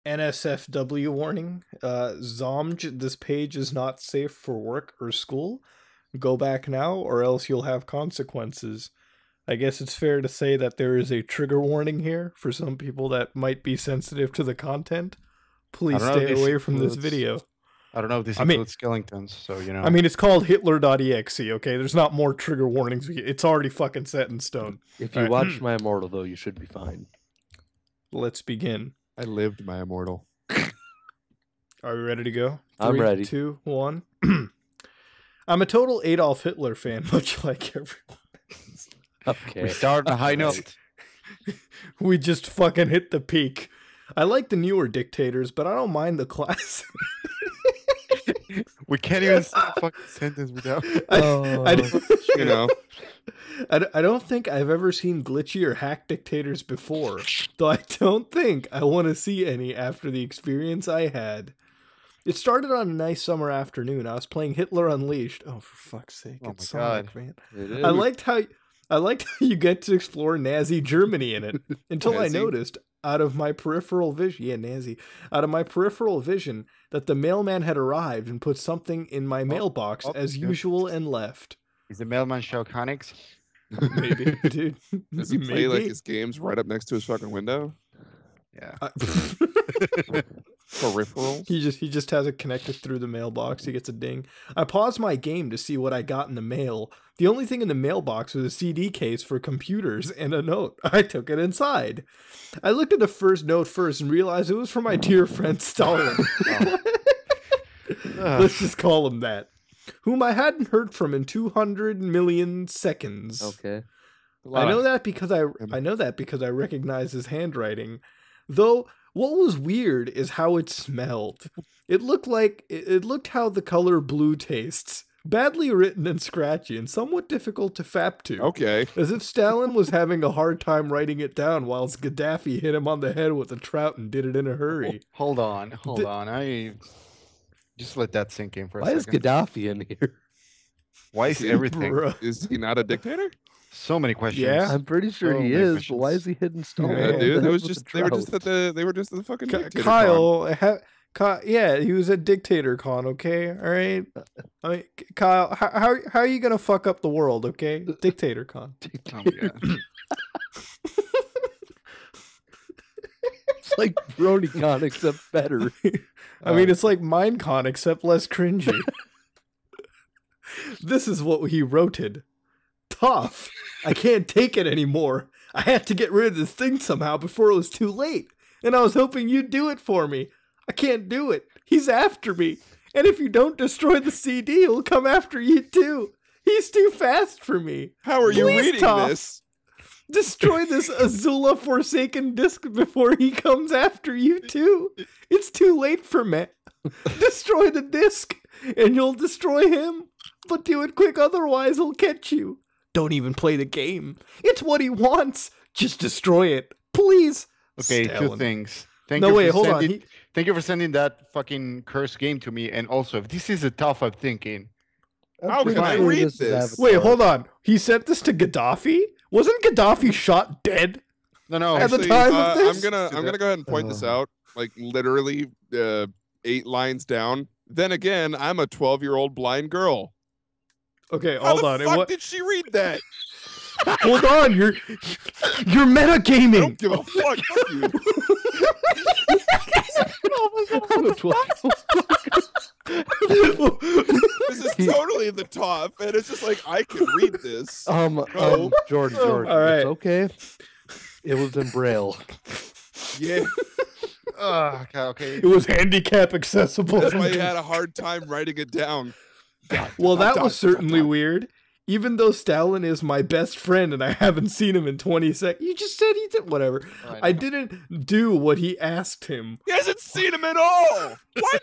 NSFW warning. Zomj, this page is not safe for work or school. Go back now or else you'll have consequences. I guess it's fair to say that there is a trigger warning here for some people that might be sensitive to the content. Please stay away from this video. I don't know if this includes skeletons, so you know. I mean, it's called HitLEr.exe, okay? There's not more trigger warnings. It's already fucking set in stone. If you watched My Immortal, though, you should be fine. Let's begin. I lived My Immortal. Are we ready to go? I'm ready. 3, 2, 1. I'm a total Adolf Hitler fan, much like everyone. Okay. We start on a high note. We just fucking hit the peak. I like the newer dictators, but I don't mind the classic. We can't even say a fucking sentence without. You know. I don't think I've ever seen glitchy or hack dictators before, though I don't think I want to see any after the experience I had. It started on a nice summer afternoon. I was playing HitLEr Unleashed. Oh, for fuck's sake! Oh it's my God, man. It is. I liked how you get to explore Nazi Germany in it until I noticed out of my peripheral vision, out of my peripheral vision that the mailman had arrived and put something in my mailbox as usual and left. Is the mailman show Conix? Maybe, dude. Does he play like his games right up next to his fucking window? Yeah. Peripheral. He just has it connected through the mailbox. He gets a ding. I paused my game to see what I got in the mail. The only thing in the mailbox was a CD case for computers and a note. I took it inside. I looked at the first note first and realized it was from my dear friend Stalin. Let's just call him that. Whom I hadn't heard from in 200 million seconds. Okay. I know that because I recognize his handwriting. Though what was weird is how it smelled. It looked how the color blue tastes. Badly written and scratchy and somewhat difficult to fap to. Okay. As if Stalin was having a hard time writing it down whilst Gaddafi hit him on the head with a trout and did it in a hurry. Hold on. I just let that sink in for a second. Why is Gaddafi in here? Why is everything? Is he not a dictator? So many questions. Yeah. I'm pretty sure he is, but why is he hidden Stalin? Yeah, dude. They were just at the fucking dictator Kyle. Yeah, he was at Dictator Con, okay? All right? I mean, Kyle, how are you going to fuck up the world, okay? Dictator Con. Oh my God. It's like BronyCon, except better. I mean, it's like Minecon, except less cringy. This is what he wrote. Tough. I can't take it anymore. I had to get rid of this thing somehow before it was too late. And I was hoping you'd do it for me. I can't do it. He's after me. And if you don't destroy the CD, he'll come after you too. He's too fast for me. How are you reading Toph, this? Destroy this Azula Forsaken disc before he comes after you too. It's too late for me. Destroy the disc and you'll destroy him. But do it quick, otherwise he'll catch you. Don't even play the game. It's what he wants. Just destroy it. Please. Okay, Stalin. 2 things. Thank you for sending that fucking cursed game to me. And also, if this is a tough, I'm thinking. How can I read this? Wait, hold on. He sent this to Gaddafi? Wasn't Gaddafi shot dead? No. At the time of this? I'm gonna go ahead and point this out. Like literally 8 lines down. Then again, I'm a 12-year-old blind girl. Okay, How hold on. the fuck did she read that? Hold on, you're metagaming. I don't give a fuck. Fuck you. This is totally the top, and it's just like I can read this. Jordan, all right. It's okay. It was in Braille. Yeah, Okay. It was handicap accessible. that's why you had a hard time writing it down. Well, that was certainly weird. Even though Stalin is my best friend and I haven't seen him in 20 seconds. You just said he did whatever. I didn't do what he asked him. He hasn't seen him at all. What?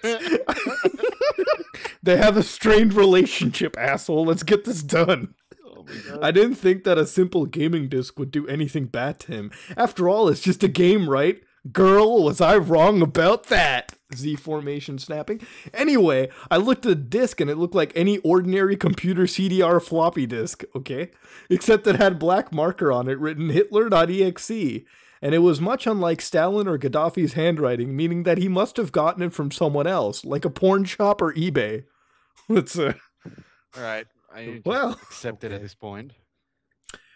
They have a strained relationship, asshole. Let's get this done. Oh my God. I didn't think that a simple gaming disc would do anything bad to him. After all, it's just a game, right? Girl, was I wrong about that? Z formation snapping. Anyway, I looked at the disc and it looked like any ordinary computer CDR floppy disk, okay? Except it had black marker on it written HitLEr.exe. and it was much unlike Stalin or Gaddafi's handwriting, meaning that he must have gotten it from someone else, like a porn shop or eBay. Let's All right, I accept it at this point.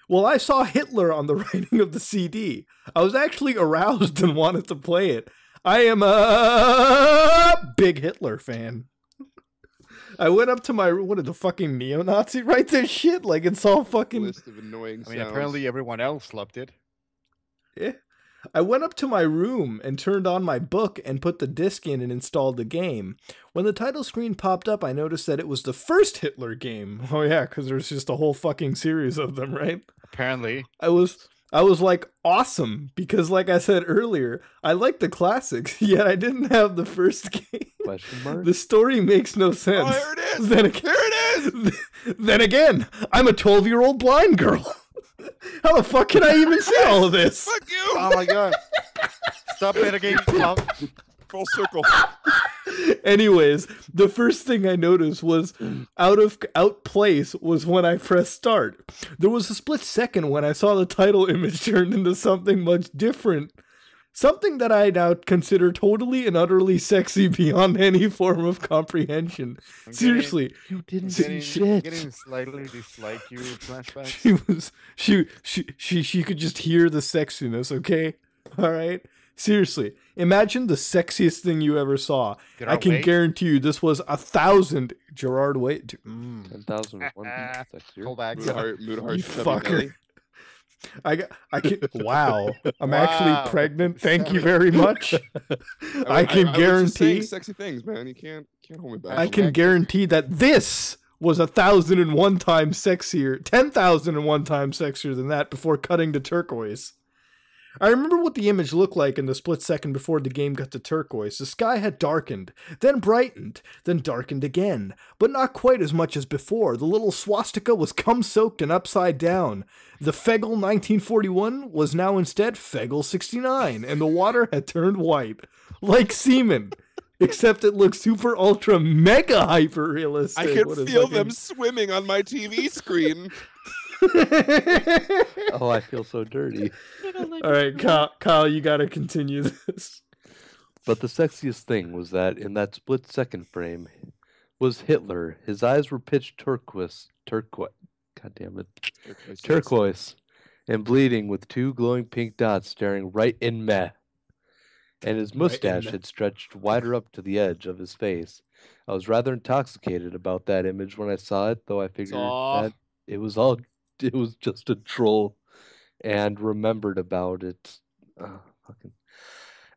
Well, I saw Hitler on the writing of the CD. I was actually aroused and wanted to play it. I am a big Hitler fan. I went up to my, what did the fucking neo-Nazi write this shit? Like, it's all fucking... List of annoying sounds. Apparently everyone else loved it. Yeah. I went up to my room and turned on my book and put the disc in and installed the game. When the title screen popped up, I noticed that it was the first Hitler game. Oh yeah, because there's just a whole fucking series of them, right? Apparently. I was like, awesome, because like I said earlier, I like the classics, yet I didn't have the first game. Question mark? The story makes no sense. Oh, here it is! Then again, Here it is! Then again, I'm a 12-year-old blind girl. How the fuck can I even see all of this? Fuck you! Oh my god. Stop metagaming, Tom. Full circle. Anyways, the first thing I noticed was out place was when I pressed start. There was a split second when I saw the title image turned into something much different. Something that I now consider totally and utterly sexy beyond any form of comprehension. Seriously. You didn't see shit. Getting slightly dislike you flashbacks. She could just hear the sexiness, okay? Alright? Seriously. Imagine the sexiest thing you ever saw. I can guarantee you this was 1,000 Gerard Way. 10,001 sexier. Hold back. You fucker. I can. Wow, I'm actually pregnant. Thank you very much. I can guarantee sexy things, man. You can't hold me back. I can guarantee that this was 1,001 times sexier, 10,001 times sexier than that before cutting to turquoise. I remember what the image looked like in the split second before the game got to turquoise. The sky had darkened, then brightened, then darkened again, but not quite as much as before. The little swastika was cum-soaked and upside down. The Fegel 1941 was now instead Fegel 69, and the water had turned white, like semen. Except it looks super ultra mega hyper realistic. I can feel them swimming on my TV screen. Oh, I feel so dirty. All right, Kyle, you gotta continue this. But the sexiest thing was that in that split second frame was Hitler. His eyes were pitched turquoise, God damn it, turquoise, and bleeding with two glowing pink dots staring right in me. And his mustache had stretched wider up to the edge of his face. I was rather intoxicated about that image when I saw it, though I figured that it was just a troll, and remembered about it.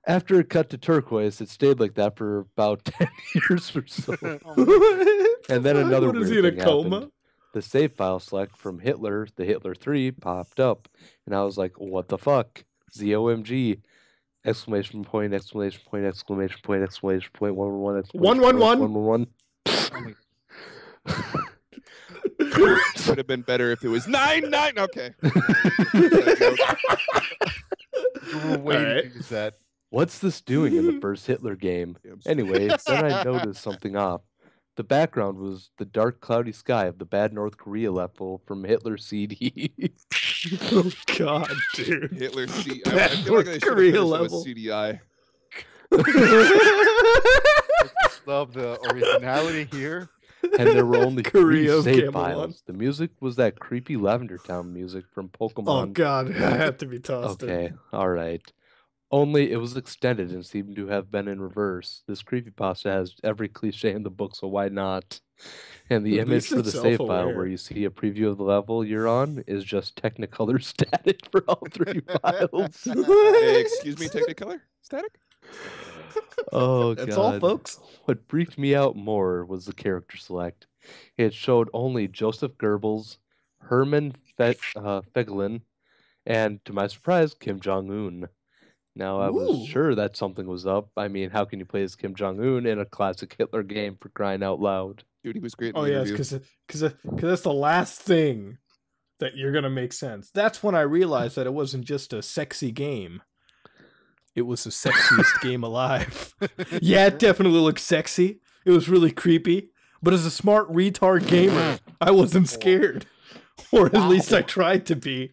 After it cut to turquoise, it stayed like that for about 10 years or so. And then another what is weird he, thing in a coma? happened. The save file select from Hitler, the HitLEr 3, popped up, and I was like, what the fuck? ZOMG! Exclamation point, exclamation point, exclamation point, exclamation point, 111, 111. Would have been better if it was 99. Okay. You were waiting to use that. What's this doing in the first Hitler game? Anyway, then I noticed something off. The background was the dark, cloudy sky of the bad North Korea level from Hitler's CD. Oh God, dude! Hitler CD. I feel like they should have level CDI. Love the originality here. And there were only Korea 3 save files. The music was that creepy Lavender Town music from Pokemon. Oh God, I have to be tossed. Okay, all right. Only it was extended and seemed to have been in reverse. This creepypasta has every cliche in the book, so why not? And the image for the save file where you see a preview of the level you're on is just Technicolor static for all 3 files. Hey, excuse me, Technicolor static? Oh, That's God. all, folks. What freaked me out more was the character select. It showed only Joseph Goebbels, Hermann Fegelin, and, to my surprise, Kim Jong-un. Now, I was sure that something was up. I mean, how can you play as Kim Jong-un in a classic Hitler game, for crying out loud? Dude, he was great in Oh, the yes, interview. because that's the last thing that you're going to make sense. That's when I realized that it wasn't just a sexy game. It was the sexiest game alive. Yeah, it definitely looked sexy. It was really creepy. But as a smart retard gamer, I wasn't scared. Or at least I tried to be.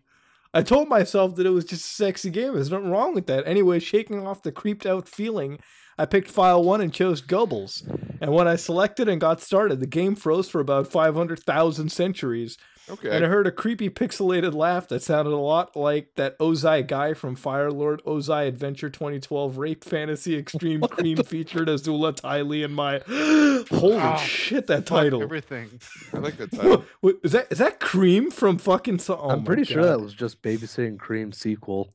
I told myself that it was just a sexy game. There's nothing wrong with that. Anyway, shaking off the creeped out feeling, I picked file 1 and chose Gobbles. And when I selected and got started, the game froze for about 500,000 centuries. Okay. And I heard a creepy pixelated laugh that sounded a lot like that Ozai guy from Firelord Ozai Adventure 2012 Rape Fantasy Extreme Cream featured Azula, Ty Lee, and my... Holy shit, that title. Everything. I like that title. Is that Cream from fucking... Oh I'm pretty sure that was just Babysitting Cream sequel.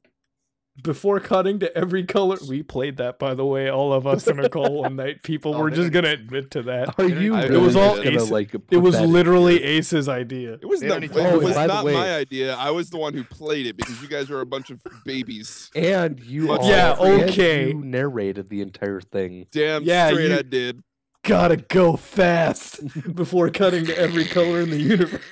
Before cutting to every color, we played that, by the way. All of us in a call one night. People were just gonna admit to that. Are you? It was all Ace. It was literally Ace's idea. It was not my idea. I was the one who played it because you guys are a bunch of babies. And you, okay. You narrated the entire thing. Damn straight, I did. Gotta go fast before cutting to every color in the universe.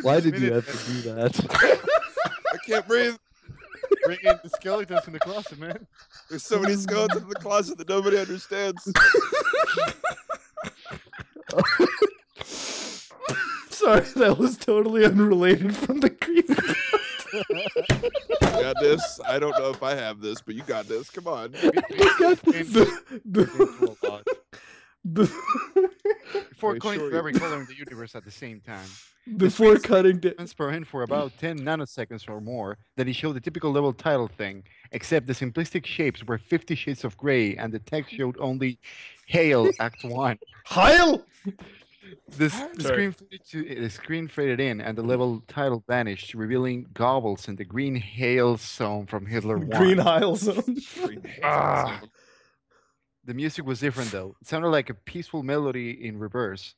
Why did you have to do that? I can't breathe. Bring in the skeletons in the closet, man. There's so many skeletons in the closet that nobody understands. Sorry, that was totally unrelated from the creepy. You got this. I don't know if I have this, but you got this. Come on. Before cutting to every color in the universe at the same time. Before cutting to transparent for about 10 nanoseconds or more, then he showed the typical level title thing, except the simplistic shapes were 50 shades of gray and the text showed only Hail Act 1. Hail! The screen faded in and the level title vanished, revealing Gobbles in the Green Hail Zone from HitLEr 1. Green Hail Zone. The music was different though. It sounded like a peaceful melody in reverse.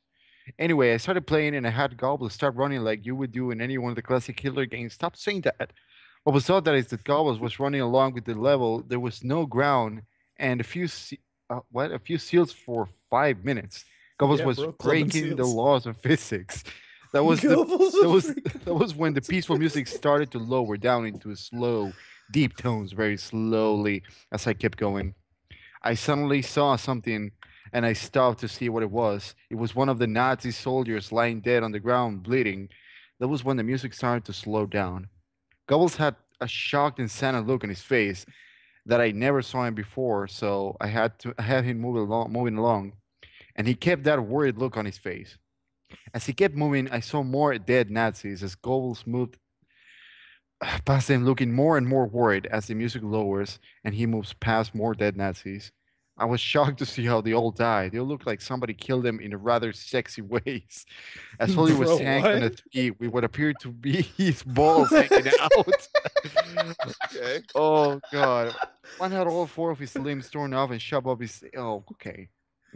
Anyway, I started playing and I had Gobbles start running like you would do in any one of the classic HitLEr games. Stop saying that. What was odd that is that Gobbles was running along with the level. There was no ground and a few seals for 5 minutes. Gobbles was breaking the laws of physics. That was when the peaceful music started to lower down into slow, deep tones very slowly as I kept going. I suddenly saw something and I stopped to see what it was. It was one of the Nazi soldiers lying dead on the ground, bleeding. That was when the music started to slow down. Gobbles had a shocked and saddened look on his face that I never saw him before, so I had him moving along. And he kept that worried look on his face. As he kept moving, I saw more dead Nazis as Gobbles moved past them, looking more and more worried as the music lowers and he moves past more dead Nazis. I was shocked to see how they all died. They all looked like somebody killed them in rather sexy ways. As Holly was hanging on a tree with what appeared to be his balls hanging out. Okay. Oh, God. One had all 4 of his limbs torn off and shoved up his... Oh, okay.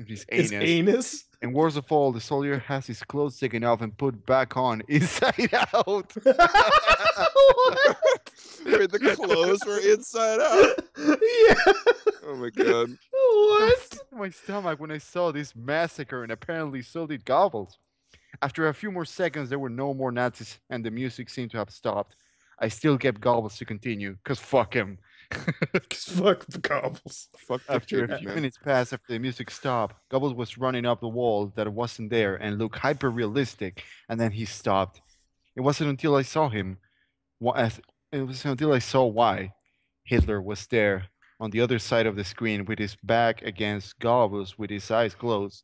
His anus. And worst of all, the soldier has his clothes taken off and put back on inside out. Wait, the clothes were inside out? Yeah. Oh my god. What? My stomach when I saw this massacre, and apparently so did Gobbles. After a few more seconds, there were no more Nazis and the music seemed to have stopped. I still kept Gobbles to continue, because fuck him. Fuck the Gobbles. Fuck after a few minutes passed after the music stopped, Gobbles was running up the wall that wasn't there and looked hyper realistic, and then he stopped. It wasn't until I saw him. It was until I saw why. HitLEr was there on the other side of the screen with his back against Gobbles with his eyes closed.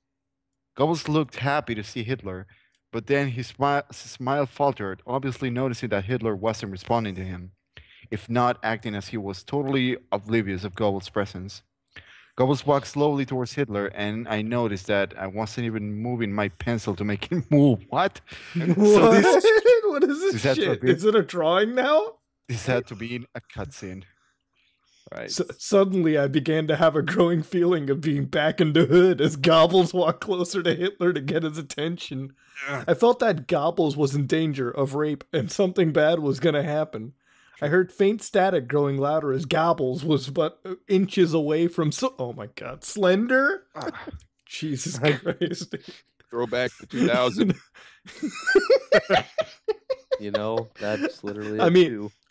Gobbles looked happy to see HitLEr, but then his smile faltered, obviously noticing that HitLEr wasn't responding to him, if not acting as he was totally oblivious of Gobbles' presence. Gobbles walked slowly towards HitLEr, and I noticed that I wasn't even moving my pencil to make him move. What? What? So what is this shit? Is it a drawing now? This had to be a cutscene. Right. Suddenly, I began to have a growing feeling of being back in the hood as Gobbles walked closer to HitLEr to get his attention. I felt that Gobbles was in danger of rape and something bad was going to happen. I heard faint static growing louder as Gobbles was but inches away from oh my god, Slender? Jesus Christ. Throwback to 2000. You know, that's literally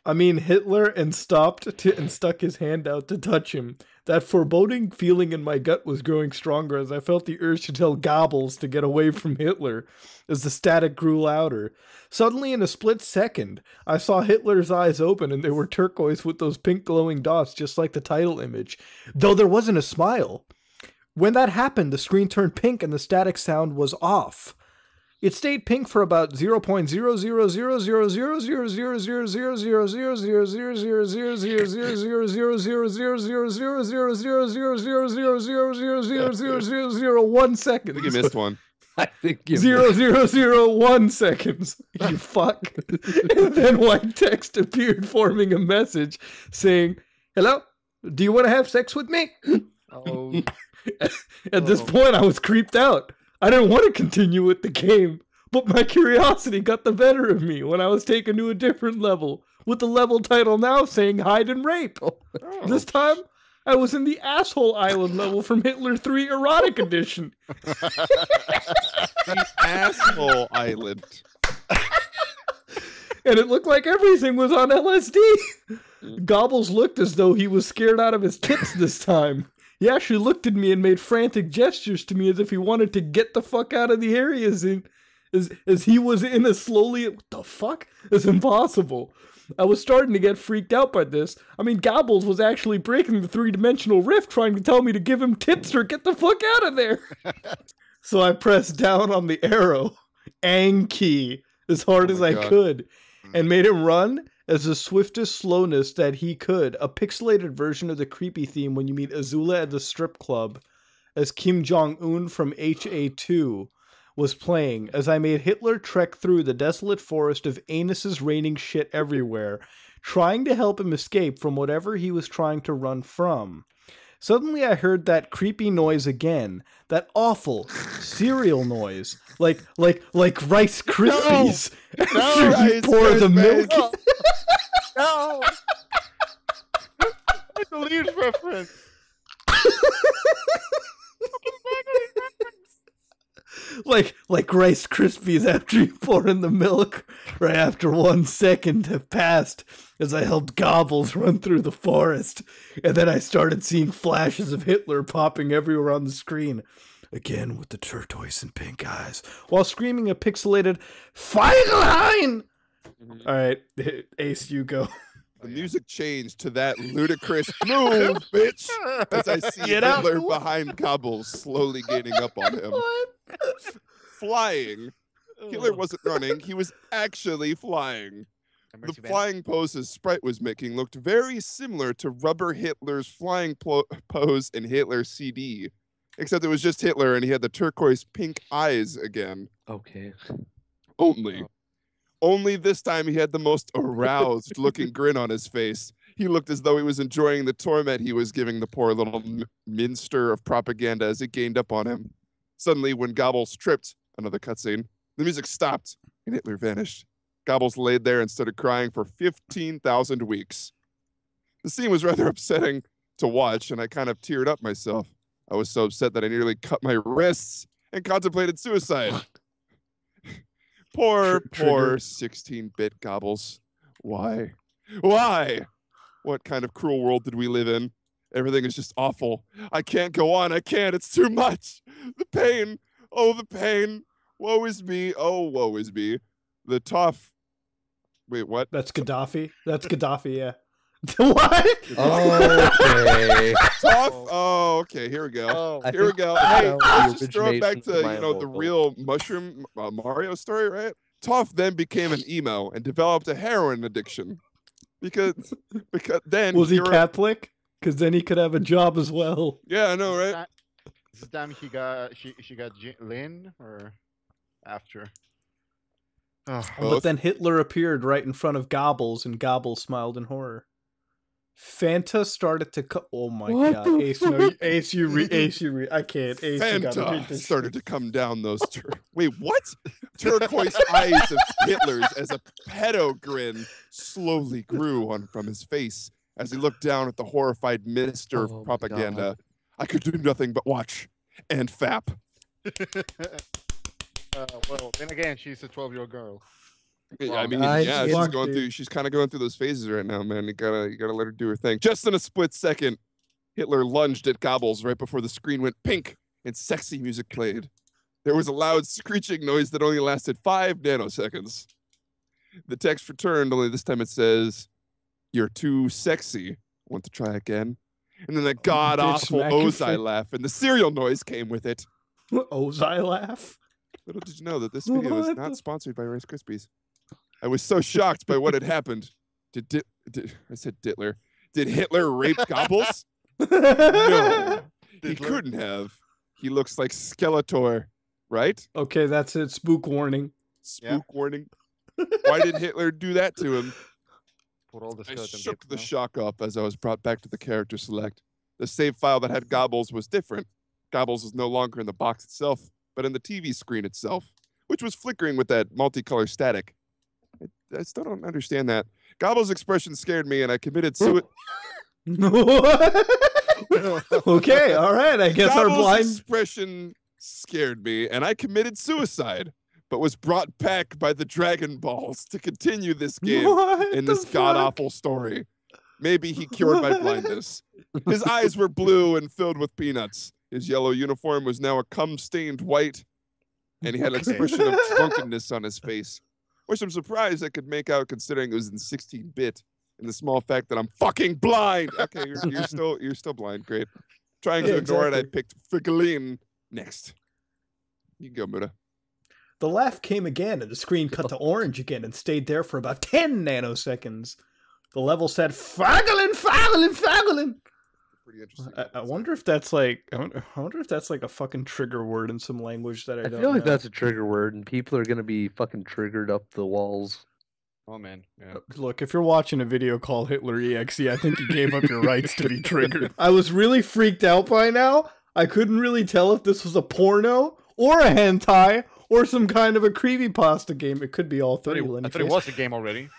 I mean Hitler and stuck his hand out to touch him. That foreboding feeling in my gut was growing stronger as I felt the urge to tell Gobbles to get away from Hitler as the static grew louder. Suddenly, in a split second, I saw Hitler's eyes open and they were turquoise with those pink glowing dots just like the title image, though there wasn't a smile. When that happened, the screen turned pink and the static sound was off. It stayed pink for about I .0.00000000000000000000000000001 seconds. I think you missed one. I think you 0.00001 seconds. You fuck. And then white text appeared forming a message saying, "Hello? Do you want to have sex with me?" Oh. At this point, I was creeped out. I didn't want to continue with the game, but my curiosity got the better of me when I was taken to a different level, with the level title now saying hide and rape. This time, I was in the asshole island level from HitLEr 3 erotic edition. The asshole island. And it looked like everything was on LSD. Gobbles looked as though he was scared out of his tits this time. He actually looked at me and made frantic gestures to me as if he wanted to get the fuck out of the area as he was in as slowly, what the fuck? It's impossible. I was starting to get freaked out by this. I mean, Gobbles was actually breaking the three-dimensional rift trying to tell me to give him tits or get the fuck out of there. So I pressed down on the arrow, ang key, as hard as I could, and made him run as the swiftest slowness that he could, a pixelated version of the creepy theme when you meet Azula at the strip club, as Kim Jong-un from HA2 was playing, as I made Hitler trek through the desolate forest of anuses raining shit everywhere, trying to help him escape from whatever he was trying to run from. Suddenly I heard that creepy noise again, that awful cereal noise, like Rice Krispies. No, After you pour the milk. No! It's a Leaves reference. like Rice Krispies after you pour in the milk, right after 1 second have passed, as I helped Gobbles run through the forest, and then I started seeing flashes of Hitler popping everywhere on the screen, again with the turquoise and pink eyes, while screaming a pixelated Feigelheim! Alright, Ace, you go. The music changed to that ludicrous move, bitch, as I see Hitler behind Gobbles slowly gaining up on him. Flying. Hitler wasn't running, he was actually flying. The flying poses Sprite was making looked very similar to Rubber Hitler's flying pose in HitLEr CD, except it was just Hitler and he had the turquoise pink eyes again. Okay. Only this time he had the most aroused looking grin on his face. He looked as though he was enjoying the torment he was giving the poor little minster of propaganda as it gained up on him. Suddenly, when Gobbles tripped, another cutscene, the music stopped and Hitler vanished. Gobbles laid there and started crying for 15,000 weeks. The scene was rather upsetting to watch, and I kind of teared up myself. I was so upset that I nearly cut my wrists and contemplated suicide. Poor 16-bit Gobbles. Why? Why? What kind of cruel world did we live in? Everything is just awful. I can't go on. I can't. It's too much. The pain. Oh, the pain. Woe is me. Oh, woe is me. The tough. Wait, what? That's Gaddafi. That's Gaddafi, yeah. What? Okay. Tough? Oh, okay. Here we go. Here we go. Hey, let's just throw it back to, the real mushroom Mario story, right? Tough then became an emo and developed a heroin addiction. Because then... Was he Catholic? Because then he could have a job as well. Yeah, I know, right? This time she got Lynn or after? Oh. But then Hitler appeared right in front of Gobbles, and Gobbles smiled in horror. Fanta started to oh my god, Ace, no, Ace, you read. I can't. Ace, Fanta started to come down those. Wait, what? Turquoise eyes of Hitler's as a pedo grin slowly grew on from his face as he looked down at the horrified minister of propaganda. I could do nothing but watch and fap. Well, then again, she's a 12-year-old girl. I mean, Nice. yeah, she's Fuck, going dude. through. She's kind of going through those phases right now, man. You gotta let her do her thing. Just in a split second, Hitler lunged at Gobbles right before the screen went pink and sexy music played. There was a loud screeching noise that only lasted 5 nanoseconds. The text returned, only this time it says, "You're too sexy. Want to try again?" And then a god-awful smack your Ozai face. laugh, and the cereal noise came with it. Ozai laugh. Little did you know that this video is What not the- sponsored by Rice Krispies. I was so shocked by what had happened. I said Dittler. Did Hitler rape Gobbles? No, he Dittler. couldn't have. He looks like Skeletor, right? Okay, that's it. Spook warning. Spook warning. Why did Hitler do that to him? Put all the I skeleton shook bits the now. shock off as I was brought back to the character select. The save file that had Gobbles was different. Gobbles was no longer in the box itself, but in the TV screen itself, which was flickering with that multicolor static. I still don't understand that. Gobbles' expression scared me, and I committed suicide. Okay, all right. I guess our Gobbles' blind. expression scared me, and I committed suicide, but was brought back by the Dragon Balls to continue this game What in the this fuck? god-awful story. Maybe he cured my blindness. His eyes were blue and filled with peanuts. His yellow uniform was now a cum-stained white, and he had an Okay. expression of drunkenness on his face, which I'm surprised I could make out considering it was in 16-bit, and the small fact that I'm fucking blind. Okay, you're still blind. Great. Trying to Yeah, ignore it, I exactly. picked Figolin next. You go, Muda. The laugh came again, and the screen cut to orange again and stayed there for about 10 nanoseconds. The level said, "Fagolin, Fagolin, Fagolin." Pretty interesting. I wonder if that's like, I wonder if that's like a fucking trigger word in some language that I I don't feel like know. that's a trigger word, and people are gonna be fucking triggered up the walls. Oh man. Yeah. Look, if you're watching a video called HitLEr.exe, I think you gave up your rights to be triggered. I was really freaked out by now. I couldn't really tell if this was a porno or a hentai or some kind of a creepypasta game. It could be all I thought three. it, Lenny I thought it Face. was a game already.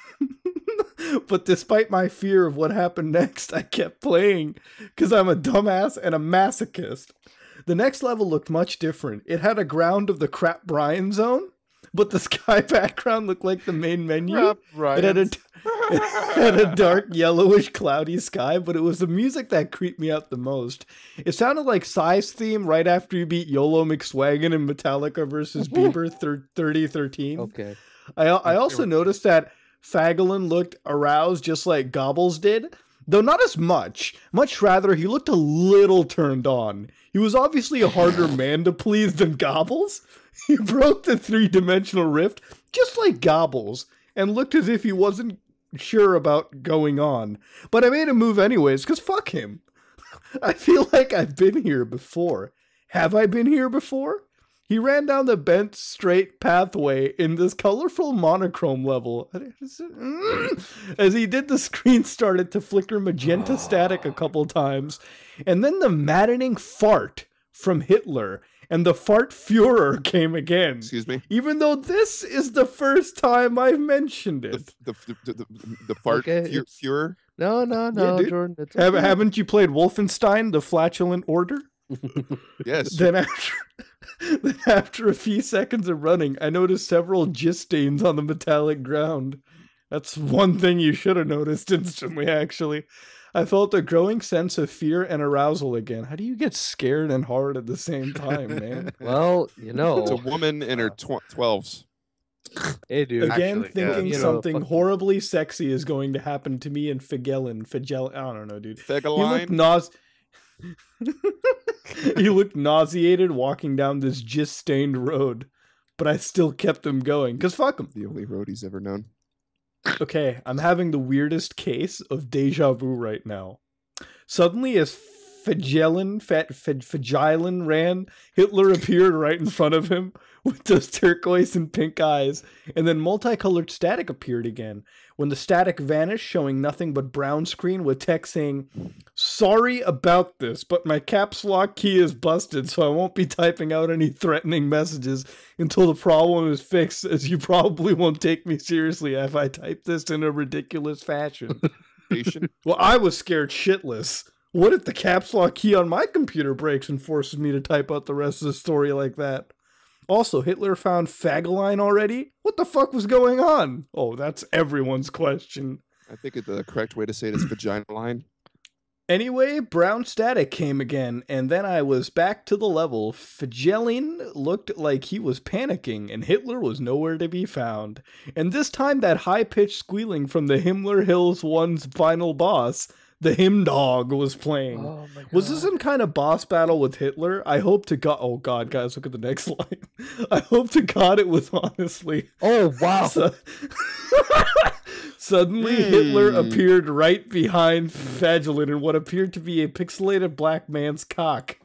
But despite my fear of what happened next, I kept playing because I'm a dumbass and a masochist. The next level looked much different. It had a ground of the Crap Brian zone, but the sky background looked like the main menu. Right. It had it had a dark yellowish cloudy sky, but it was the music that creeped me out the most. It sounded like Psy's theme right after you beat YOLO McSwaggin in Metallica versus Bieber 3013. Okay. I also noticed that Fagolin looked aroused just like Gobbles did, though not as much. Much rather, he looked a little turned on. He was obviously a harder man to please than Gobbles. He broke the three-dimensional rift just like Gobbles and looked as if he wasn't sure about going on. But I made a move anyways, because fuck him. I feel like I've been here before. Have I been here before? He ran down the bent, straight pathway in this colorful monochrome level. As he did, the screen started to flicker magenta static a couple times. And then the maddening fart from Hitler and the fart Führer came again. Excuse me. Even though this is the first time I've mentioned it. The fart Okay, Führer. No, dude. Jordan. It's okay. Haven't you played Wolfenstein, the Flatulent Order? Yes. Then after a few seconds of running, I noticed several jizz stains on the metallic ground. That's one thing you should have noticed instantly, actually. I felt a growing sense of fear and arousal again. How do you get scared and hard at the same time, man? Well, you It's a know, woman in her 12s. hey, dude. Again, Actually, yeah. thinking You know, something fucking- horribly sexy is going to happen to me and Figellin. I don't know, dude. He looked Fegaline. He looked nauseated walking down this jizz-stained road, but I still kept him going, because fuck him. The only road he's ever known. Okay, I'm having the weirdest case of deja vu right now. Suddenly, as Fagellin ran, Hitler appeared right in front of him with those turquoise and pink eyes, and then multicolored static appeared again. When the static vanished, showing nothing but brown screen with text saying, "Sorry about this, but my caps lock key is busted, so I won't be typing out any threatening messages until the problem is fixed, as you probably won't take me seriously if I type this in a ridiculous fashion." Patient. Well, I was scared shitless. What if the caps lock key on my computer breaks and forces me to type out the rest of the story like that? Also, Hitler found Fageline already? What the fuck was going on? Oh, that's everyone's question. I think the correct way to say it is vagina line. Anyway, brown static came again, and then I was back to the level. Fageline looked like he was panicking, and Hitler was nowhere to be found. And this time, that high-pitched squealing from the Himmler Hills 1's final boss, the Him Dog, was playing. Oh my God. Was this some kind of boss battle with Hitler? I hope to God... Oh God, guys, look at the next line. I hope to God it was honestly... Oh, wow. Suddenly, Hitler appeared right behind Fageline in what appeared to be a pixelated black man's cock.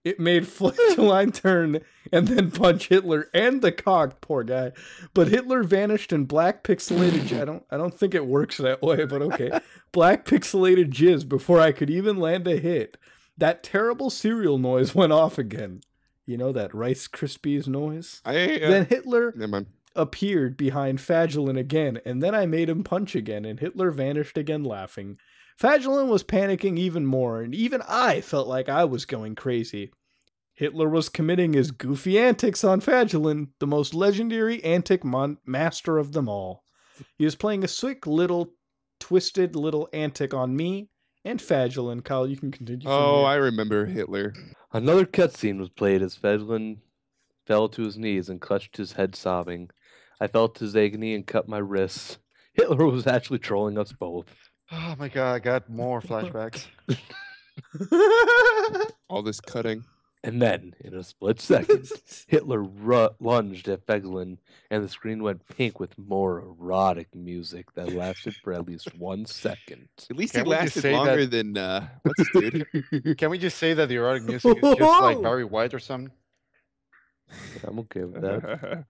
It made Fageline turn and then punch Hitler and the cock, poor guy. But Hitler vanished in black pixelated... I don't think it works that way, but okay. Black pixelated jizz before I could even land a hit. That terrible cereal noise went off again. You know, that Rice Krispies noise? Then Hitler... Never mind. appeared behind Fageline again, and then I made him punch again, and Hitler vanished again laughing. Fageline was panicking even more, and even I felt like I was going crazy. Hitler was committing his goofy antics on Fageline, the most legendary antic master of them all. He was playing a sick little, twisted little antic on me and Fageline. Kyle, you can continue. Oh, I remember Hitler. Another cutscene was played as Fageline fell to his knees and clutched his head sobbing. I felt his agony and cut my wrists. Hitler was actually trolling us both. Oh my God, I got more flashbacks. All this cutting. And then, in a split second, Hitler lunged at Fageline, and the screen went pink with more erotic music that lasted for at least 1 second. At least Can it we just lasted say longer than what's this dude? Can we just say that the erotic music is just like Barry White or something? I'm okay with that.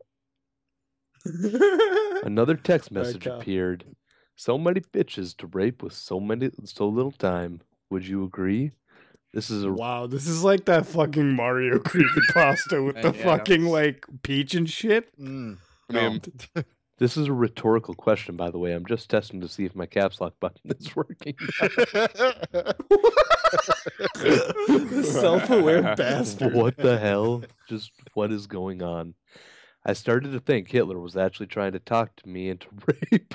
Another text message appeared. So many bitches to rape with so little time. Would you agree? This is a wow. This is like that fucking Mario creepypasta with the fucking like peach and shit. No. This is a rhetorical question, by the way. I'm just testing to see if my caps lock button is working. Self-aware bastard. What the hell? Just what is going on? I started to think Hitler was actually trying to talk to me into rape.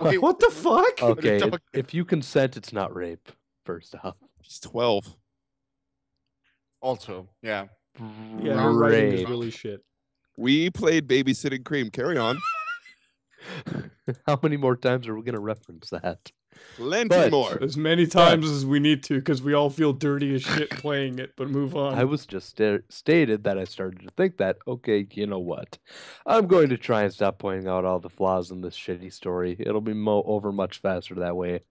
Wait, what the fuck? Okay, if you consent, it's not rape. First off, He's 12. Also, yeah. Yeah, her writing is really shit. We played Babysitting Cream. Carry on. How many more times are we going to reference that? Plenty more. As many times as we need to, because we all feel dirty as shit playing it, but move on. I was just stated that I started to think that, okay, you know what? I'm going to try and stop pointing out all the flaws in this shitty story. It'll be over much faster that way.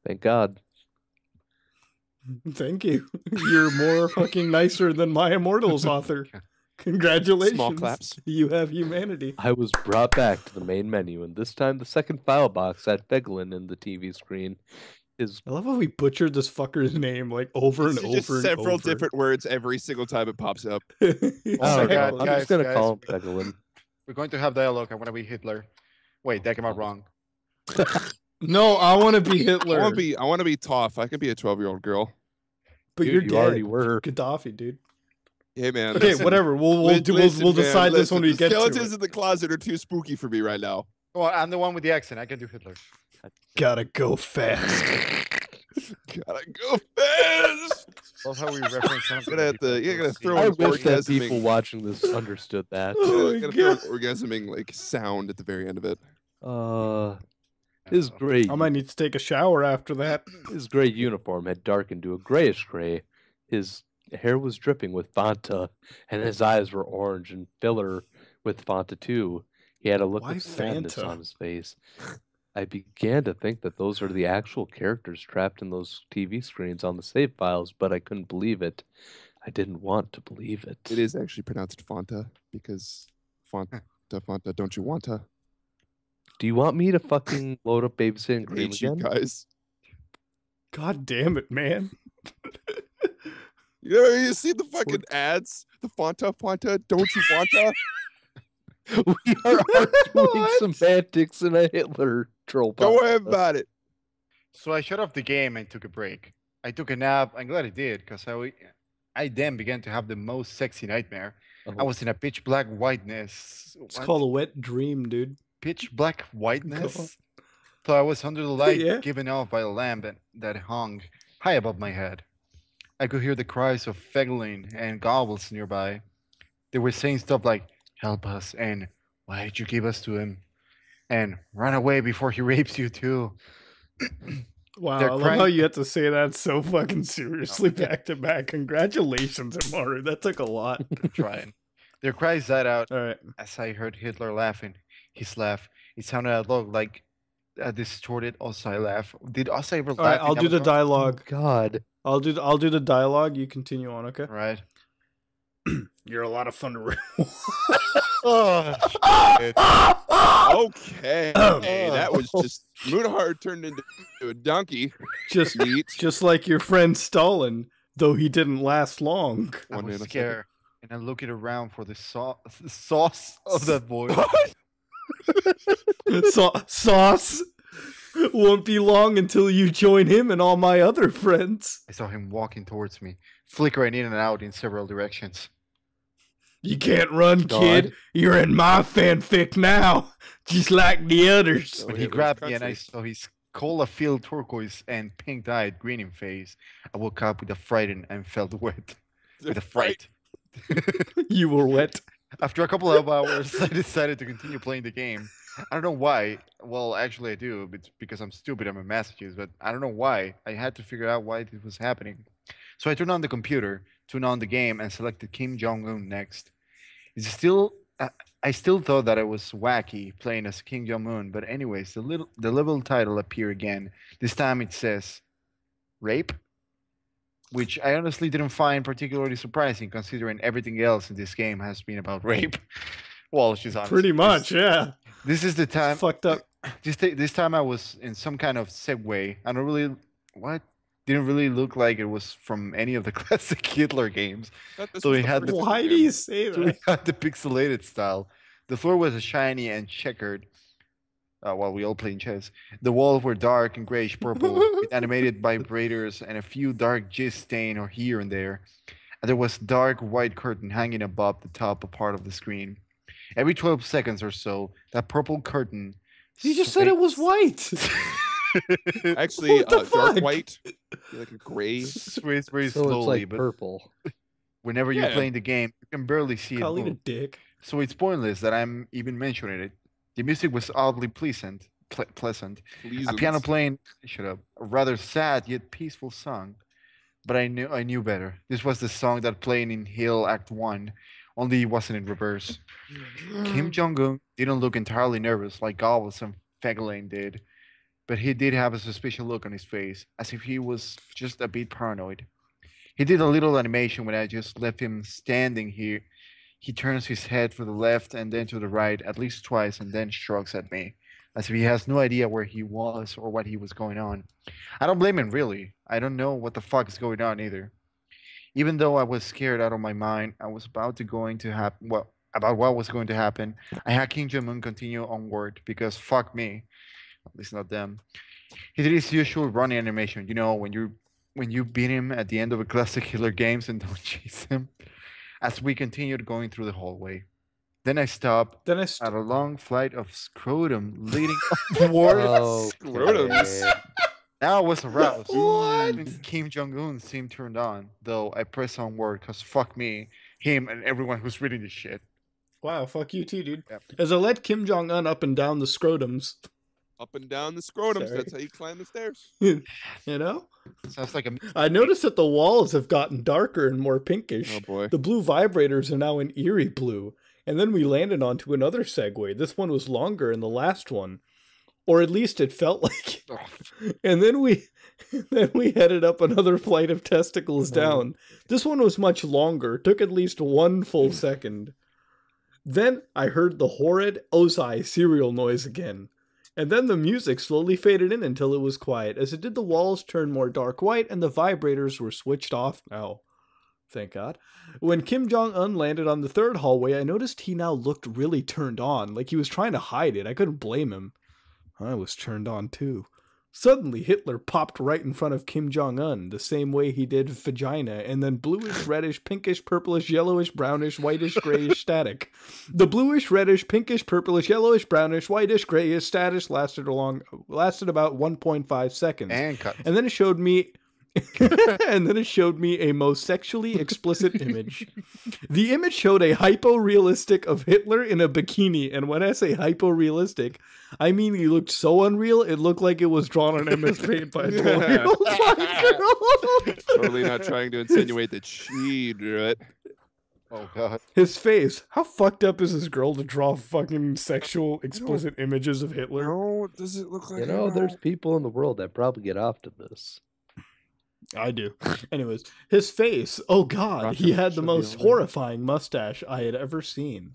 Thank God. Thank you. You're more fucking nicer than my Immortals author. Congratulations. Small claps. You have humanity. I was brought back to the main menu, and this time the second file box had Fageline in the TV screen. I love how we butchered this fucker's name like over and over and over. Several different words every single time it pops up. Oh my God, I'm just going to call him Fageline. We're going to have dialogue. I want to be Hitler. Wait, that came out wrong. No, I want to be Hitler. I want to be Toph. I can be a 12-year-old girl. But Dude, you're you dead. already were. Gaddafi, dude. Hey man. Okay, whatever. We'll decide this when we get to it. Skeletons in the closet are too spooky for me right now. Well, I'm the one with the accent. I can do Hitler. Gotta go fast. Gotta go fast. That's how we reference something. You're gonna throw I an wish that orgasming. people watching this understood that. Gotta throw an orgasming like sound at the very end of it. His gray. I might need to take a shower after that. His gray uniform had darkened to a grayish gray. His hair was dripping with Fanta, and his eyes were orange and filler with Fanta too. He had a look Why of sadness Fanta? on his face. I began to think that those are the actual characters trapped in those TV screens on the save files, but I couldn't believe it. I didn't want to believe it. It is actually pronounced Fanta because Fanta, don't you wanta? Do you want me to fucking load up Babysitting Cream Hate you again? guys. God damn it, man. You see the fucking ads? The Fanta, don't you wanta? We are arguing semantics in a Hitler troll. Don't worry podcast. about it. So I shut off the game and took a break. I took a nap. I'm glad I did, because I then began to have the most sexy nightmare. I was in a pitch black whiteness. It's What? called a wet dream, dude. Pitch black whiteness? So I was under the light Yeah. given off by a lamp that hung high above my head. I could hear the cries of Feglin and goblins nearby. They were saying stuff like, "Help us," and "Why did you give us to him?" and "Run away before he rapes you too." Wow, They're I love crying- how you had to say that so fucking seriously back to back. Congratulations, Amaru. That took a lot. Trying. Their cries died out All right. as I heard Hitler laughing. His laugh. It sounded a lot like a distorted Osai laugh. Did Osai ever All right, laugh? I'll in do the Avatar? dialogue. God. I'll do the dialogue. You continue on, okay? Right. You're a lot of fun to read. Oh, shit. Okay, that was just Mudahar turned into a donkey. just Neat. just like your friend Stalin, though he didn't last long. I One was nanosecond. scared, and I looked around for the sauce of that boy. Sauce won't be long until you join him and all my other friends. I saw him walking towards me, flickering in and out in several directions. You can't run, God. kid. You're in my fanfic now, just like the others. Oh, When yeah, he there's grabbed me and I country. saw his cola-filled turquoise and pink-dyed grinning face, I woke up with a fright and felt wet. With a fright. You were wet. After a couple of hours, I decided to continue playing the game. I don't know why. Well, actually, I do. It's because I'm stupid. I'm in Massachusetts, but I don't know why. I had to figure out why this was happening. So I turned on the computer, turned on the game, and selected Kim Jong-un next. It's still, I still thought that I was wacky playing as Kim Jong-un, but anyways, the level title appeared again. This time it says, "Rape," which I honestly didn't find particularly surprising, considering everything else in this game has been about rape. Well, she's honest. Pretty much, yeah. This is the time. Fucked up. This time I was in some kind of Segway. I don't really didn't really look like it was from any of the classic HitLEr games. Thought this So was he the had first the- Why game. do you say So we that? had the pixelated style. The floor was shiny and checkered. While we all playing chess. The walls were dark and grayish purple, with animated vibrators and a few dark jizz stain or here and there. And there was dark white curtain hanging above the top part of the screen. Every 12 seconds or so, that purple curtain. You just said it was white. Actually, What the dark fuck? white, like a gray. sways very So it's slowly, like but purple. whenever you're Yeah. playing the game, you can barely see it Colleen a move. dick. So it's pointless that I'm even mentioning it. The music was oddly pleasant. Pleasant. A piano playing, shut up, a rather sad yet peaceful song. But I knew better. This was the song that played in Hill Act 1, only it wasn't in reverse. Kim Jong-un didn't look entirely nervous like Gobbles and Feglin did, but he did have a suspicious look on his face, as if he was just a bit paranoid. He did a little animation when I just left him standing here. He turns his head to the left and then to the right at least twice and then shrugs at me, as if he has no idea where he was or what he was going on. I don't blame him, really. I don't know what the fuck is going on either. Even though I was scared out of my mind, I was about what was going to happen. I had Kim Jong-un continue onward because fuck me, at least not them. He did his usual running animation. You know, when you beat him at the end of a classic HitLEr games and don't chase him. As we continued going through the hallway, then I stopped Then I at a long flight of scrotum leading upward. Oh, Scrotums. Now I was aroused. What? And Kim Jong-un seemed turned on, though I pressed onward because fuck me, him, and everyone who's reading this shit. Wow, fuck you too, dude. Yep. As I led Kim Jong Un up and down the scrotums, Up and down the scrotums. Sorry. That's how you climb the stairs. you know, Sounds like a I noticed that the walls have gotten darker and more pinkish. Oh boy. The blue vibrators are now an eerie blue. And then we landed onto another Segway. This one was longer than the last one. Or at least it felt like it. Oh, And then we headed up another flight of testicles down. This one was much longer. Took at least 1 full second. Then I heard the horrid Ozai serial noise again. And then the music slowly faded in until it was quiet. As it did, the walls turned more dark white and the vibrators were switched off now. Thank God. When Kim Jong-un landed on the third hallway, I noticed he now looked really turned on, like he was trying to hide it. I couldn't blame him. I was turned on too. Suddenly, Hitler popped right in front of Kim Jong-un, the same way he did vagina, and then bluish, reddish, pinkish, purplish, yellowish, brownish, whitish, grayish static. The bluish, reddish, pinkish, purplish, yellowish, brownish, whitish, grayish static lasted about 1.5 seconds. And cut. And then it showed me a most sexually explicit image. The image showed a hypo-realistic of Hitler in a bikini, and when I say hypo-realistic, I mean he looked so unreal, it looked like it was drawn on MS Paint by a 12-year-old girl. Totally not trying to insinuate that she drew it. Oh god. His face. How fucked up is this girl to draw fucking sexual explicit images of Hitler? No, does it look like You know, there's people in the world that probably get off to this. I do. Anyways, his face. Oh god, he had the most horrifying mustache I had ever seen.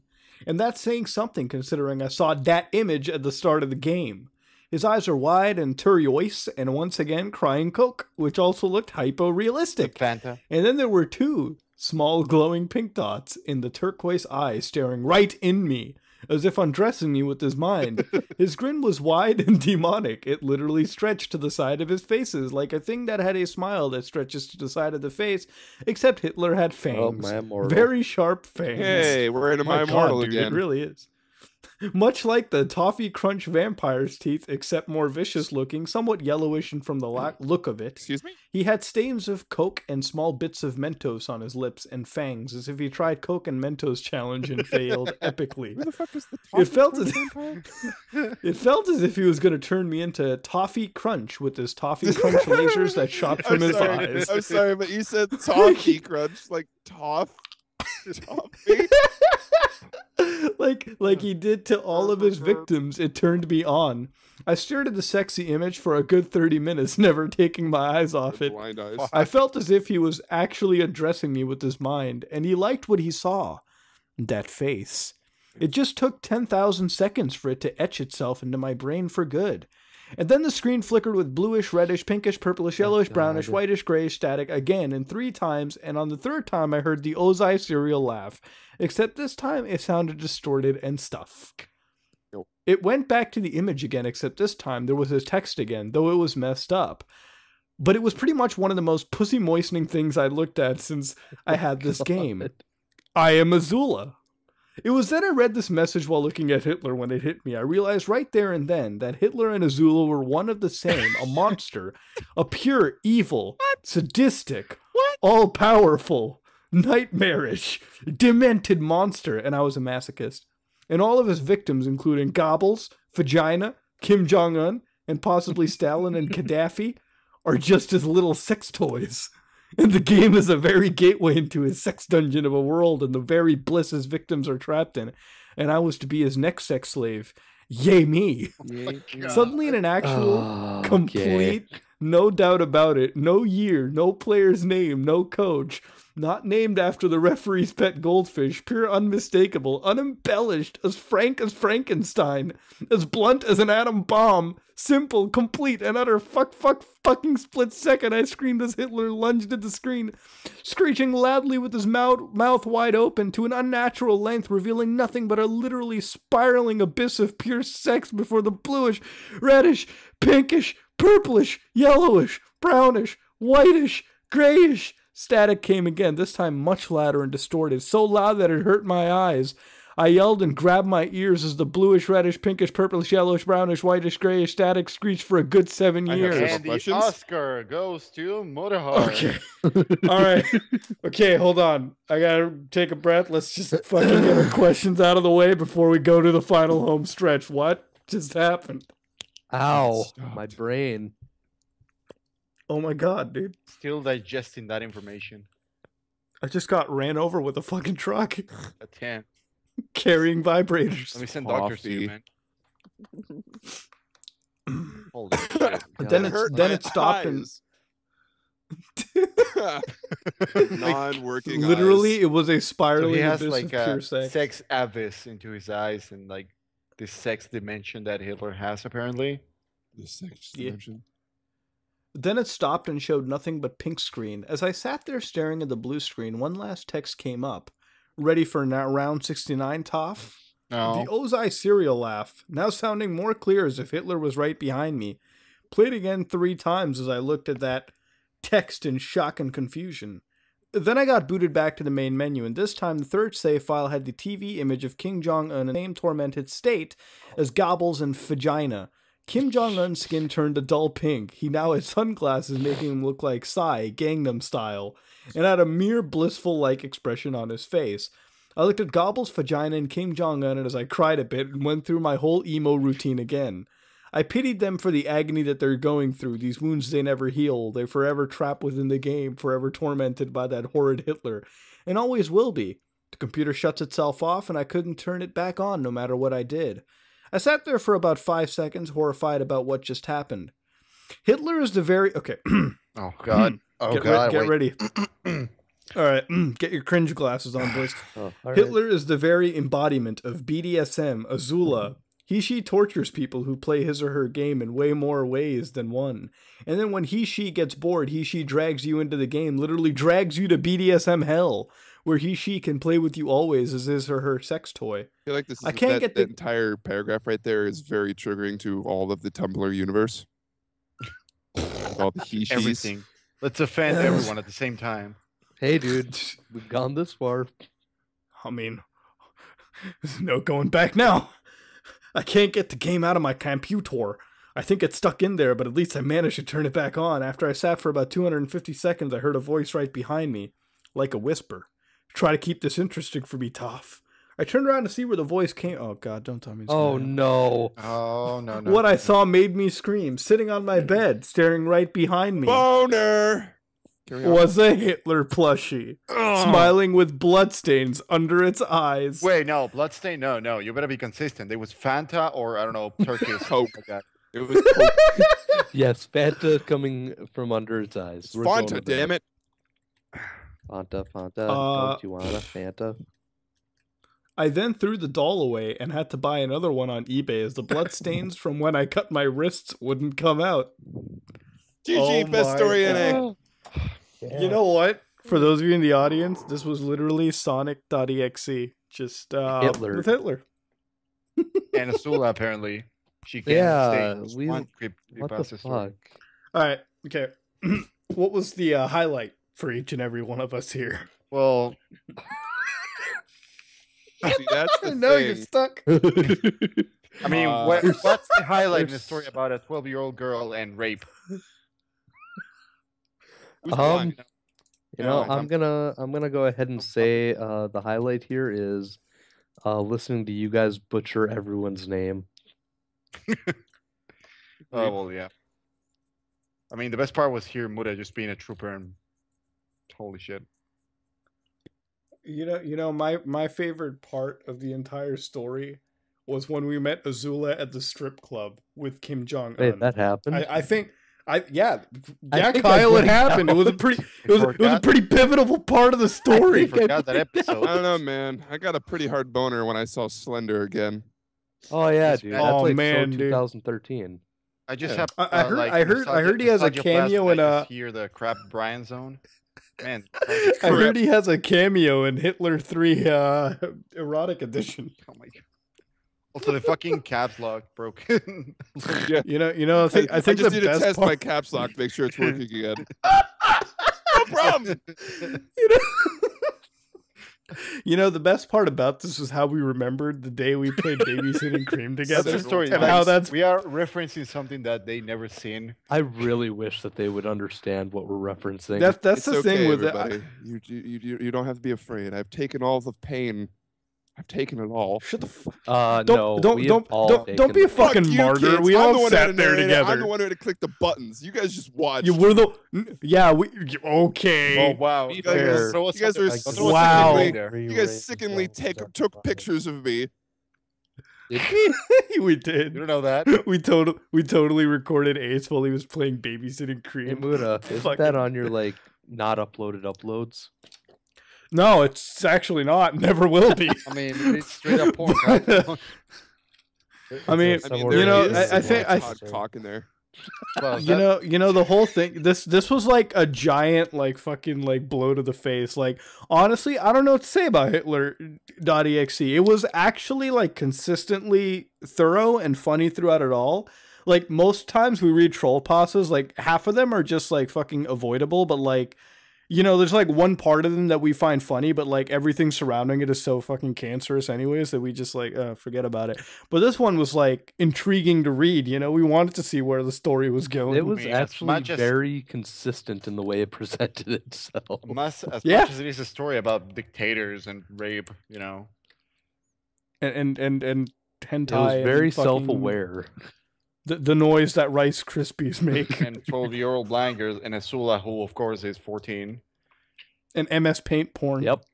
And that's saying something considering I saw that image at the start of the game. His eyes are wide and turquoise and once again crying coke, which also looked hypo-realistic. Fanta. And then there were two small glowing pink dots in the turquoise eyes staring right in me, as if undressing me with his mind. His grin was wide and demonic. It literally stretched to the side of his faces, like a thing that had a smile that stretches to the side of the face, except Hitler had fangs. Oh, my immortal. Very sharp fangs. Hey, we're into my God, immortal dude, again. it really is. Much like the Toffee Crunch vampire's teeth, except more vicious looking, somewhat yellowish and from the look of it. Excuse me? He had stains of Coke and small bits of Mentos on his lips and fangs, as if he tried Coke and Mentos challenge and failed epically. Where the fuck is the It felt Toffee as Crunch vampire? It felt as if he was going to turn me into Toffee Crunch with his Toffee Crunch lasers that shot from his eyes. I'm sorry, but you said Toffee Crunch, like Toffee. like he did to all of his victims. It turned me on. I stared at the sexy image for a good 30 minutes, never taking my eyes off it. Blind eyes. I felt as if he was actually addressing me with his mind, and he liked what he saw. That face. It just took 10,000 seconds for it to etch itself into my brain for good. And then the screen flickered with bluish, reddish, pinkish, purplish, yellowish, brownish, whitish, grayish static again and 3 times, and on the 3rd time I heard the Ozai serial laugh, except this time it sounded distorted and stuff. Nope. It went back to the image again, except this time there was his text again, though it was messed up. But it was pretty much one of the most pussy-moistening things I looked at since I had this game. I am Azula. It was then I read this message while looking at Hitler when it hit me. I realized right there and then that Hitler and Azula were one of the same, a monster, a pure, evil, sadistic, all-powerful, nightmarish, demented monster, and I was a masochist. And all of his victims, including Goebbels, Vagina, Kim Jong-un, and possibly Stalin and Gaddafi, are just his little sex toys. And the game is a very gateway into his sex dungeon of a world and the very bliss his victims are trapped in. And I was to be his next sex slave. Yay me. Suddenly in an actual, complete, no doubt about it, no year, no player's name, no coach, not named after the referee's pet goldfish, pure unmistakable, unembellished, as frank as Frankenstein, as blunt as an atom bomb, simple, complete, and utter fucking split second, I screamed as Hitler lunged at the screen, screeching loudly with his mouth wide open to an unnatural length, revealing nothing but a literally spiraling abyss of pure sex before the bluish, reddish, pinkish, purplish, yellowish, brownish, whitish, grayish static came again, this time much louder and distorted, so loud that it hurt my eyes. I yelled and grabbed my ears as the bluish, reddish, pinkish, purplish, yellowish, brownish, whitish, grayish static screeched for a good 7 years. And the Oscar goes to Motorhard. Okay. All right. Okay, hold on. I gotta take a breath. Let's just fucking get our questions out of the way before we go to the final home stretch. What just happened? Ow, my brain. Oh my god, dude. Still digesting that information. I just got ran over with a fucking truck. A 10. Carrying vibrators. Let me send doctors to you, man. Holy shit. Then it stopped and non-working literally eyes. it was a So spiraling he has abyss like of a pure sex. sex abyss into his eyes and like this sex dimension that Hitler has apparently. The sex Yeah. dimension. Then it stopped and showed nothing but pink screen. As I sat there staring at the blue screen, one last text came up. Ready for round 69, Toph? No. The Ozai serial laugh, now sounding more clear as if Hitler was right behind me. Played again 3 times as I looked at that text in shock and confusion. Then I got booted back to the main menu, and this time the third save file had the TV image of Kim Jong-un in the same tormented state as Gobbles and Vagina. Kim Jong-un's skin turned a dull pink. He now has sunglasses making him look like Psy, Gangnam Style, and had a mere blissful-like expression on his face. I looked at Gobbles, Vagina, and Kim Jong-un as I cried a bit and went through my whole emo routine again. I pitied them for the agony that they're going through, these wounds they never heal, they're forever trapped within the game, forever tormented by that horrid Hitler, and always will be. The computer shuts itself off and I couldn't turn it back on no matter what I did. I sat there for about 5 seconds, horrified about what just happened. Hitler is the very... Okay. Oh, God. Oh, God. Get ready. All right, get your cringe glasses on, boys. Hitler is the very embodiment of BDSM, Azula. He/she tortures people who play his or her game in way more ways than one. And then when he/she gets bored, he/she drags you into the game, literally drags you to BDSM hell, where he/she can play with you always as his or her sex toy. I feel like this is, I can't get the entire paragraph right there is very triggering to all of the Tumblr universe. All the he/she's. Everything. Let's offend everyone at the same time. Hey, dude, we've gone this far. I mean, there's no going back now. I can't get the game out of my computer. I think it's stuck in there, but at least I managed to turn it back on. After I sat for about 250 seconds, I heard a voice right behind me, like a whisper. Try to keep this interesting for me, Toph. I turned around to see where the voice came. Oh, God, don't tell me. Oh, no. Oh, no, no. What I saw made me scream. Sitting on my bed, staring right behind me, Boner! was a Hitler plushie, smiling with bloodstains under its eyes. Wait, no, Bloodstain? No, no. You better be consistent. It was Fanta or, I don't know, Turkish. Coke. Like that. It was Coke. Yes, Fanta coming from under its eyes. We're going Fanta, with damn that. it. Fanta, don't you want a Fanta? I then threw the doll away and had to buy another one on eBay as the bloodstains from when I cut my wrists wouldn't come out. GG, best story in A. You know what? For those of you in the audience, this was literally Sonic.exe. Just Hitler. with Hitler. And Azula, apparently. She can't Yeah, stay. One what the creepypasta story. fuck? All right. Okay. What was the highlight for each and every one of us here? Well, See, that's the No, you're thing. stuck. I mean, what's the highlight in the story about a 12-year-old girl and rape? Who's blind? You know, No, I'm gonna go ahead and say the highlight here is listening to you guys butcher everyone's name. Oh, well, yeah. I mean, the best part was here Muda just being a trooper and holy shit. You know, my favorite part of the entire story was when we met Azula at the strip club with Kim Jong-un. Wait, that happened? I think yeah, I think Kyle, I it happened. It was a pretty it was a pretty pivotal part of the I story. forgot that episode. I don't know, man. I got a pretty hard boner when I saw Slender again. Oh yeah, It's dude. bad. That's Oh, like man, so dude. 2013. I just Yeah. have. I heard he has a cameo in Here, the crap Brian zone. Man, I heard he has a cameo in Hitler 3 erotic edition. oh my god. Also, the fucking caps lock broke. Yeah. You know, I think I the just need to best test part, my caps lock, make sure it's working again. No problem. you know, the best part about this is how we remembered the day we played Babysitting Cream That's together. the story. And Like, how that's we are referencing something that they never seen. I really wish that they would understand what we're referencing. that's It's the okay, thing with everybody. it. You don't have to be afraid. I've taken all the pain. I've taken it all. Shut the fuck. No, we have all don't be a taken- fucking Fuck you, martyr. kids. We I'm the all one who had sat to there narrate it. together. I'm the one who had to click the buttons. You guys just watched. You were the okay. Oh wow! You fair. guys were Wow. You guys sickeningly took pictures of me. We You did. don't know that. We totally recorded Ace while he was playing Babysitting Hey, Cream. Muda, isn't Fucking- that on your like not uploaded uploads? No, it's actually not. Never will be. I mean, it's straight up porn. I mean, I mean, Somewhere you know, in there is I some think- hot cock in there. Well, you know the whole thing. This was like a giant like fucking like blow to the face. Like honestly, I don't know what to say about HitLEr.exe. It was actually like consistently thorough and funny throughout it all. like most times we read troll passes, like half of them are just like fucking avoidable, but like, you know, there's like one part of them that we find funny, but like everything surrounding it is so fucking cancerous anyways that we just like forget about it. But this one was like intriguing to read, you know, we wanted to see where the story was going. It was mean, as actually much as- very consistent in the way it presented itself. As Yeah. much as it is a story about dictators and rape, you know. And hentai. It was very and fucking self-aware. The noise that Rice Krispies make. And 12-year-old blankers and Azula, who of course is 14. And MS Paint porn. Yep.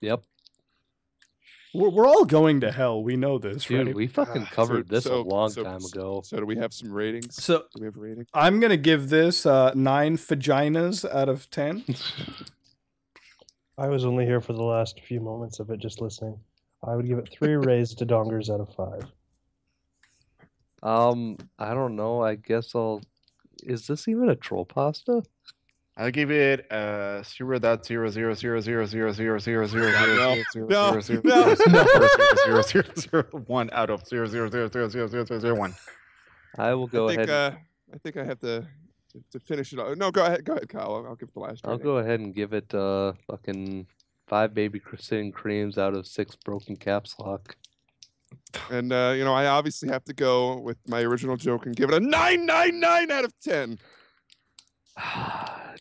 We're all going to hell. We know this, Dude, right? we fucking covered this a long time so- ago. So do we have some ratings? So Do we have a rating? I'm gonna give this 9 vaginas out of 10. I was only here for the last few moments of it, just listening. I would give it 3 raised to dongers out of 5. I don't know. I guess I'll. Is this even a troll pasta? I'll give it 0.0000000000000000001 out of 0.000000001. I will go ahead. I think I have to finish it. No, go ahead, Kyle. I'll give the last. I'll rating. go ahead and give it fucking 5 baby sitting creams out of 6 broken caps lock. And you know, I obviously have to go with my original joke and give it a 999 out of 10.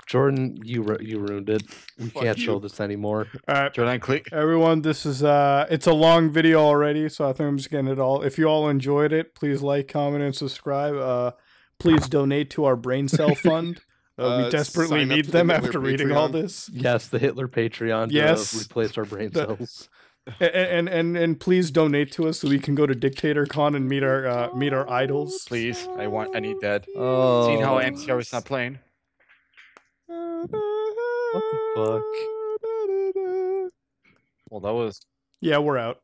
Jordan, you ruined it. We Fuck can't you. show this anymore. All right, Jordan, click. everyone, this is it's a long video already, so I think I'm just getting it all. If you all enjoyed it, please like, comment, and subscribe. Please donate to our brain cell fund. We desperately sign up need to the them Hitler after reading all Patreon. this. Yes, the Hitler Patreon Yes. to replace our brain The- cells. And please donate to us so we can go to DictatorCon and meet our idols. Please, I need that. Oh, Seeing how MCR is not playing. what the fuck? Well, that was Yeah, we're out.